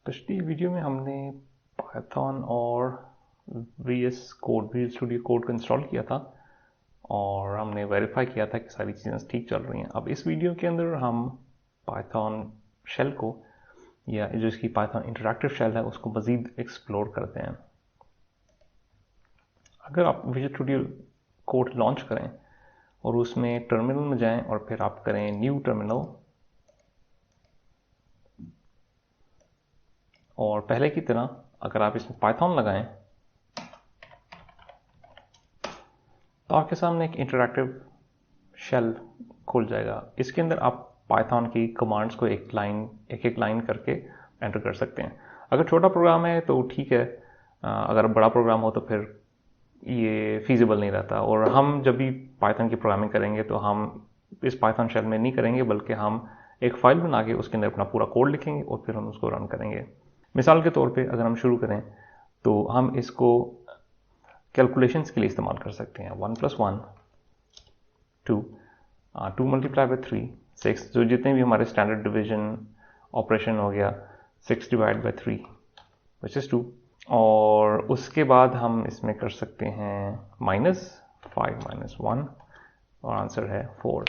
पिछली वीडियो में हमने पाइथन और VS code visual studio code को इंस्टॉल किया था और हमने वेरीफाई किया था कि सारी चीज़ें ठीक चल रही हैं। अब इस वीडियो के अंदर हम पाइथन शेल को या जो इसकी पाइथन इंटरैक्टिव शेल है उसको मज़ीद एक्सप्लोर करते हैं। अगर आप विजुअल स्टूडियो कोड लॉन्च करें और उसमें टर्मिनल में जाएं और फिर आप करें न्यू टर्मिनल और पहले की तरह अगर आप इसमें पाइथन लगाएं तो आपके सामने एक इंटरैक्टिव शेल खुल जाएगा। इसके अंदर आप पाइथन की कमांड्स को एक एक लाइन करके एंटर कर सकते हैं। अगर छोटा प्रोग्राम है तो ठीक है, अगर बड़ा प्रोग्राम हो तो फिर ये फीजिबल नहीं रहता। और हम जब भी पाइथन की प्रोग्रामिंग करेंगे तो हम इस पाइथन शेल में नहीं करेंगे, बल्कि हम एक फाइल बना के उसके अंदर अपना पूरा कोड लिखेंगे और फिर हम उसको रन करेंगे। मिसाल के तौर पे अगर हम शुरू करें तो हम इसको कैलकुलेशंस के लिए इस्तेमाल कर सकते हैं। 1 + 1 2 2 मल्टीप्लाई बाई 3 6, जो जितने भी हमारे स्टैंडर्ड डिवीजन ऑपरेशन हो गया 6 डिवाइड बाई 3 विच इज़ 2। और उसके बाद हम इसमें कर सकते हैं -5 - 1 और आंसर है 4।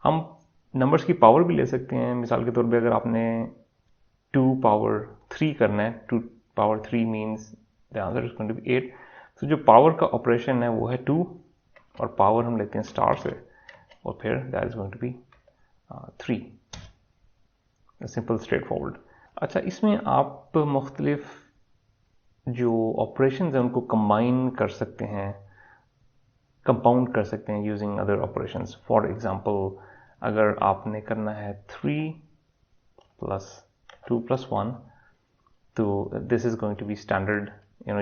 हम नंबर्स की पावर भी ले सकते हैं। मिसाल के तौर पे अगर आपने 2 पावर 3 करना है, 2 power 3 means the answer is going to be 8। तो जो पावर का ऑपरेशन है वो है 2 और पावर हम लेते हैं स्टार से और फिर that is going to be 3। Simple straightforward. अच्छा, इसमें आप मुख्तलिफ जो ऑपरेशंस हैं उनको कंबाइन कर सकते हैं, कंपाउंड कर सकते हैं using other operations. For example अगर आपने करना है 3 + 2 + 1 तो this is going to be standard,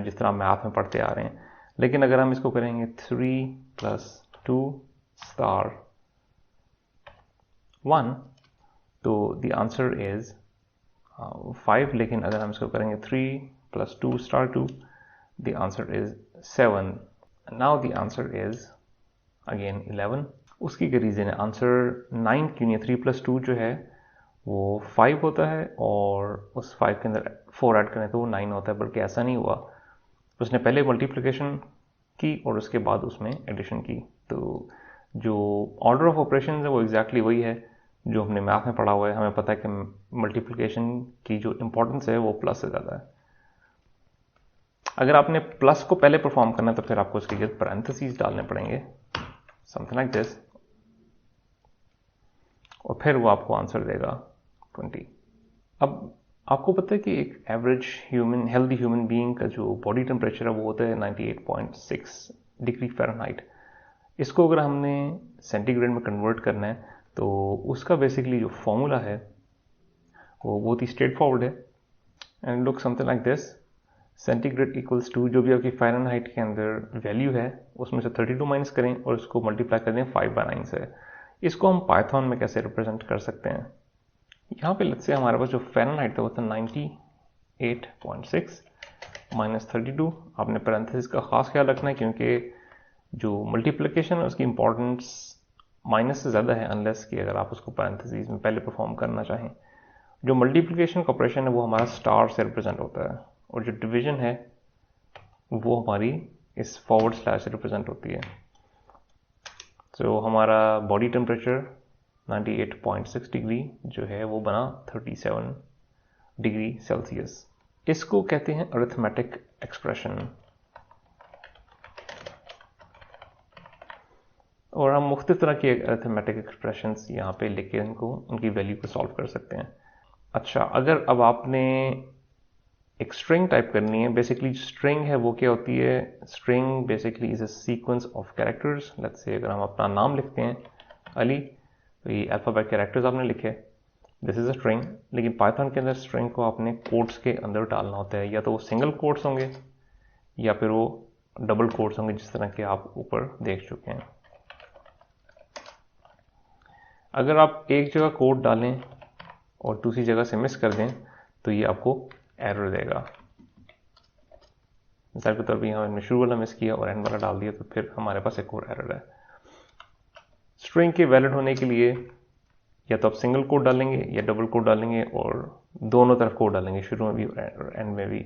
जिस तरह मैथ में पढ़ते आ रहे हैं। लेकिन अगर हम इसको करेंगे 3 + 2 * 1 तो द आंसर इज 5। लेकिन अगर हम इसको करेंगे 3 + 2 * 2 the answer is 7। Now the answer is again 11। उसकी क्या रीज़न है? आंसर 9 क्यों नहीं है? 3 + 2 जो है वो 5 होता है और उस 5 के अंदर 4 ऐड करें तो वो 9 होता है, बल्कि ऐसा नहीं हुआ। उसने पहले मल्टीप्लिकेशन की और उसके बाद उसमें एडिशन की। तो जो ऑर्डर ऑफ ऑपरेशन है वो एग्जैक्टली वही है जो हमने मैथ में पढ़ा हुआ है। हमें पता है कि मल्टीप्लिकेशन की जो इंपॉर्टेंस है वो प्लस से ज़्यादा है। अगर आपने प्लस को पहले परफॉर्म करना है तो फिर आपको उसके लिए पैरेंथेसिस डालने पड़ेंगे, समथिंग लाइक दिस, और फिर वो आपको आंसर देगा 20। अब आपको पता है कि एक एवरेज हेल्दी ह्यूमन बीइंग का जो बॉडी टेम्परेचर है वो होता है 98.6 डिग्री फ़ारेनहाइट। इसको अगर हमने सेंटीग्रेड में कन्वर्ट करना है तो उसका बेसिकली जो फॉर्मूला है वो बहुत ही स्ट्रेट फॉरवर्ड है and look something like this. Centigrade equals to जो भी आपकी फ़ारेनहाइट के अंदर वैल्यू है उसमें से 32 माइनस करें और उसको मल्टीप्लाई कर दें 5/9 से। इसको हम पाइथन में कैसे रिप्रेजेंट कर सकते हैं? यहाँ पे लेट्स से हमारे पास जो फ़ारेनहाइट था वो था 98.6 - 32। आपने पैरेंथेसिस का खास ख्याल रखना है क्योंकि जो मल्टीप्लिकेशन है उसकी इंपॉर्टेंस माइनस से ज़्यादा है, अनलेस कि अगर आप उसको पैरेंथेसिस में पहले परफॉर्म करना चाहें। जो मल्टीप्लिकेशन का ऑपरेशन है वो हमारा स्टार से रिप्रेजेंट होता है और जो डिवीजन है वो हमारी इस फॉरवर्ड स्लैश से रिप्रेजेंट होती है। तो हमारा बॉडी टेम्परेचर 98.6 डिग्री जो है वो बना 37 डिग्री सेल्सियस। इसको कहते हैं अरिथमेटिक एक्सप्रेशन। और हम मुख्तलिफ तरह की अरिथमेटिक एक्सप्रेशंस यहाँ पे लेके उनकी वैल्यू को सॉल्व कर सकते हैं। अच्छा, अगर अब आपने एक स्ट्रिंग टाइप करनी है, बेसिकली स्ट्रिंग है वो क्या होती है? String basically is a sequence of characters. Let's say अगर हम अपना नाम लिखते हैं अली, तो ये अल्फ़ाबेट कैरेक्टर्स आपने लिखे, दिस इज अ स्ट्रिंग। लेकिन पाइथन के अंदर स्ट्रिंग को आपने कोट्स के अंदर डालना होता है, या तो वो सिंगल कोट्स होंगे या फिर वो डबल कोट्स होंगे, जिस तरह के आप ऊपर देख चुके हैं। अगर आप एक जगह कोड डालें और दूसरी जगह से मिस कर दें तो ये आपको एरर देगा। मिसाल के तौर पर यहाँ हमने शुरू वाला मिस किया और एंड वाला डाल दिया तो फिर हमारे पास एक और एरर है। स्ट्रिंग के वैलिड होने के लिए या तो आप सिंगल कोड डालेंगे या डबल कोड डालेंगे और दोनों तरफ कोड डालेंगे, शुरू में भी और एंड में भी,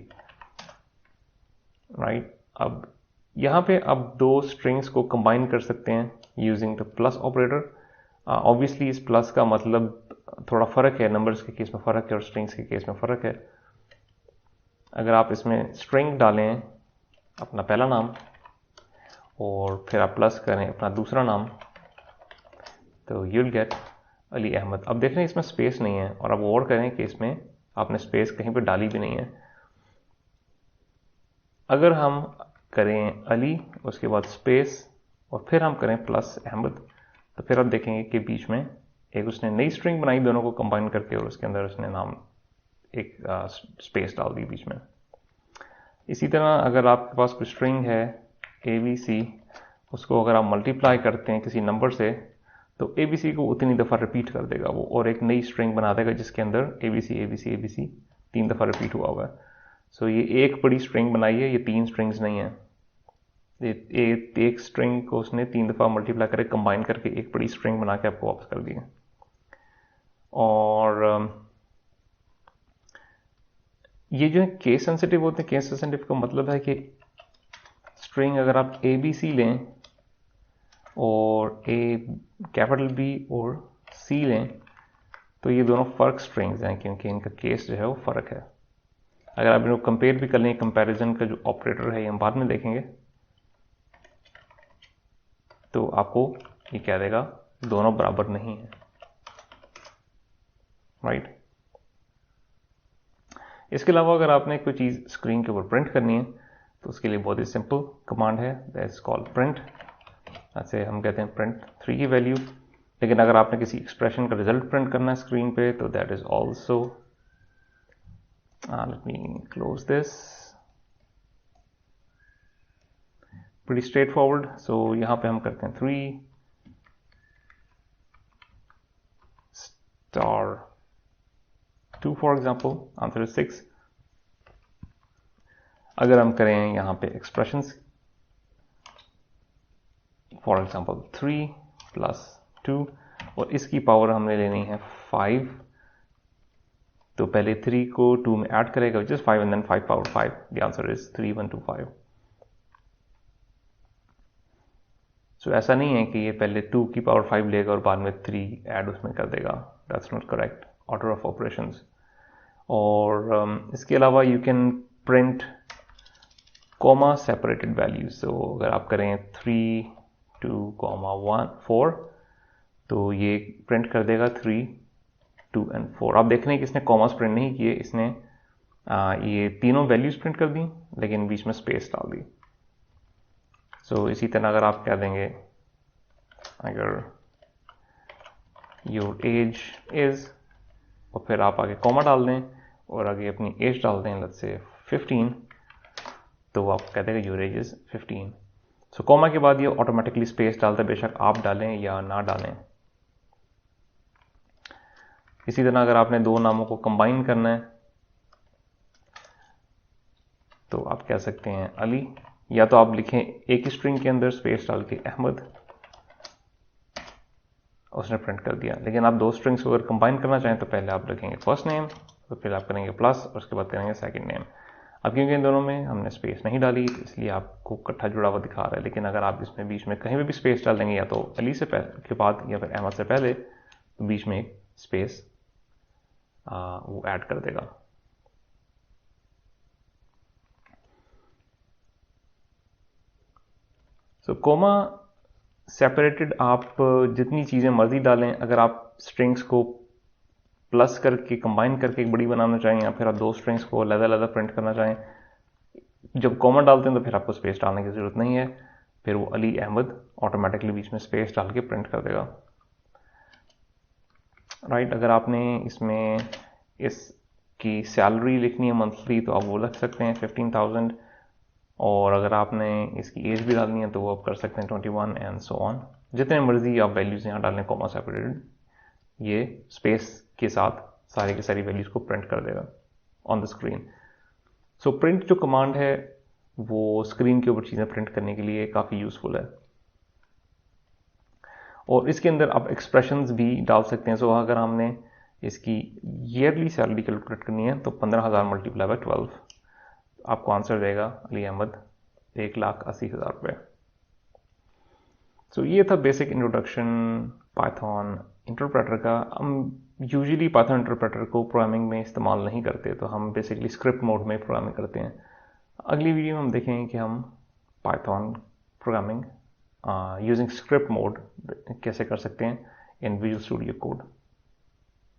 राइट। अब यहाँ पे अब दो स्ट्रिंग्स को कंबाइन कर सकते हैं using the plus operator. Obviously इस प्लस का मतलब थोड़ा फ़र्क है, नंबर्स के केस में फ़र्क है और स्ट्रिंग्स के केस में फ़र्क है। अगर आप इसमें स्ट्रिंग डालें अपना पहला नाम और फिर आप प्लस करें अपना दूसरा नाम, तो यूल गेट अली अहमद। अब देख रहे हैं इसमें स्पेस नहीं है, और अब और करें कि इसमें आपने स्पेस कहीं पे डाली भी नहीं है। अगर हम करें अली उसके बाद स्पेस और फिर हम करें प्लस अहमद, तो फिर आप देखेंगे कि बीच में एक उसने नई स्ट्रिंग बनाई दोनों को कंबाइन करके, और उसके अंदर उसने नाम एक स्पेस डाल दी बीच में। इसी तरह अगर आपके पास कोई स्ट्रिंग है ABC, उसको अगर आप मल्टीप्लाई करते हैं किसी नंबर से, तो ABC को उतनी दफ़ा रिपीट कर देगा वो, और एक नई स्ट्रिंग बना देगा जिसके अंदर ABC 3 दफ़ा रिपीट हुआ हुआ है। सो ये एक बड़ी स्ट्रिंग बनाई है, ये 3 स्ट्रिंग्स नहीं है। एक स्ट्रिंग को उसने 3 दफ़ा मल्टीप्लाई करके कंबाइन करके एक बड़ी स्ट्रिंग बना के आपको वापस कर दी है। और ये जो है केस सेंसिटिव होते हैं। केस सेंसिटिव का मतलब है कि स्ट्रिंग अगर आप ABC लें और कैपिटल B और C लें, तो ये दोनों फ़र्क स्ट्रिंग्स हैं, क्योंकि इनका केस जो है वो फ़र्क है। अगर आप इनको कंपेयर भी कर लें, कंपैरिजन का जो ऑपरेटर है ये हम बाद में देखेंगे, तो आपको ये कह देगा दोनों बराबर नहीं है, राइट। इसके अलावा अगर आपने कोई चीज़ स्क्रीन के ऊपर प्रिंट करनी है, तो उसके लिए बहुत ही सिंपल कमांड है, दैट इज कॉल्ड प्रिंट। ऐसे हम कहते हैं प्रिंट 3 की वैल्यू। लेकिन अगर आपने किसी एक्सप्रेशन का रिजल्ट प्रिंट करना है स्क्रीन पे, तो that is also, let me close this, pretty straightforward। so यहाँ पे हम करते हैं 3 star 2 for example, answer is 6। अगर हम करें यहाँ पे एक्सप्रेशंस, फॉर एग्जाम्पल 3 + 2, और इसकी पावर हमने लेनी है 5, तो पहले 3 को 2 में ऐड करेगा which is 5 and then 5 power 5, the answer is 3125। So ऐसा नहीं है कि ये पहले 2 की पावर 5 लेगा और बाद में 3 ऐड उसमें कर देगा, that's not correct order of operations. और इसके अलावा you can print comma separated values. So अगर आप करें 3 2 1 4, तो ये प्रिंट कर देगा 3 2 और 4। आप देख रहे हैं कि इसने कॉमास प्रिंट नहीं किए, इसने ये तीनों वैल्यूज प्रिंट कर दी लेकिन बीच में स्पेस डाल दी। सो इसी तरह अगर आप कह देंगे अगर योर एज इज, और फिर आप आगे कॉमा डाल दें और आगे अपनी एज डाल दें, लेट्स से 15, तो वो आप कह देगा your age is 15। So comma के बाद ये ऑटोमेटिकली स्पेस डालता है, बेशक आप डालें या ना डालें। इसी तरह अगर आपने दो नामों को कंबाइन करना है, तो आप कह सकते हैं अली, या तो आप लिखें एक ही स्ट्रिंग के अंदर स्पेस डाल के अहमद, उसने प्रिंट कर दिया। लेकिन आप दो स्ट्रिंग्स को अगर कंबाइन करना चाहें, तो पहले आप लिखेंगे फर्स्ट नेम, तो फिर आप करेंगे प्लस और उसके बाद करेंगे सेकंड नेम। अब क्योंकि इन दोनों में हमने स्पेस नहीं डाली, इसलिए आपको इकट्ठा जुड़ा हुआ दिखा रहा है। लेकिन अगर आप इसमें बीच में कहीं भी स्पेस डाल देंगे, या तो अली से के बाद या फिर अहमद से पहले, तो बीच में एक स्पेस वो ऐड कर देगा। सो कोमा सेपरेटेड आप जितनी चीज़ें मर्जी डालें। अगर आप स्ट्रिंग्स को प्लस करके कंबाइन करके एक बड़ी बनाना चाहें, या फिर आप दो स्ट्रिंग्स को अलग प्रिंट करना चाहें, जब कॉमा डालते हैं तो फिर आपको स्पेस डालने की ज़रूरत नहीं है, फिर वो अली अहमद ऑटोमेटिकली बीच में स्पेस डाल के प्रिंट कर देगा, राइट। अगर आपने इसमें इसकी सैलरी लिखनी है मंथली, तो आप वो लिख सकते हैं 15,000, और अगर आपने इसकी एज भी डालनी है तो वो आप कर सकते हैं 21 एंड सो ऑन। जितने मर्जी आप वैल्यूज़ यहाँ डालें कॉमा सेपरेटेड, ये स्पेस के साथ सारी की सारी वैल्यूज़ को प्रिंट कर देगा on the screen. So print जो कमांड है वो स्क्रीन के ऊपर चीज़ें प्रिंट करने के लिए काफ़ी यूज़फुल है, और इसके अंदर आप एक्सप्रेशंस भी डाल सकते हैं। सो अगर हमने इसकी ईयरली सैलरी कैलकुलेट करनी है तो 15,000 मल्टीप्लाई बाय 12 आपको आंसर देगा अली अहमद 1,80,000 रुपये। सो ये था बेसिक इंट्रोडक्शन पाइथन इंटरप्रेटर का। हम यूजुअली पाइथन इंटरप्रेटर को प्रोग्रामिंग में इस्तेमाल नहीं करते, तो हम बेसिकली स्क्रिप्ट मोड में प्रोग्रामिंग करते हैं। अगली वीडियो में हम देखेंगे कि हम Python programming using script mode कैसे कर सकते हैं इन विजुअल स्टूडियो कोड।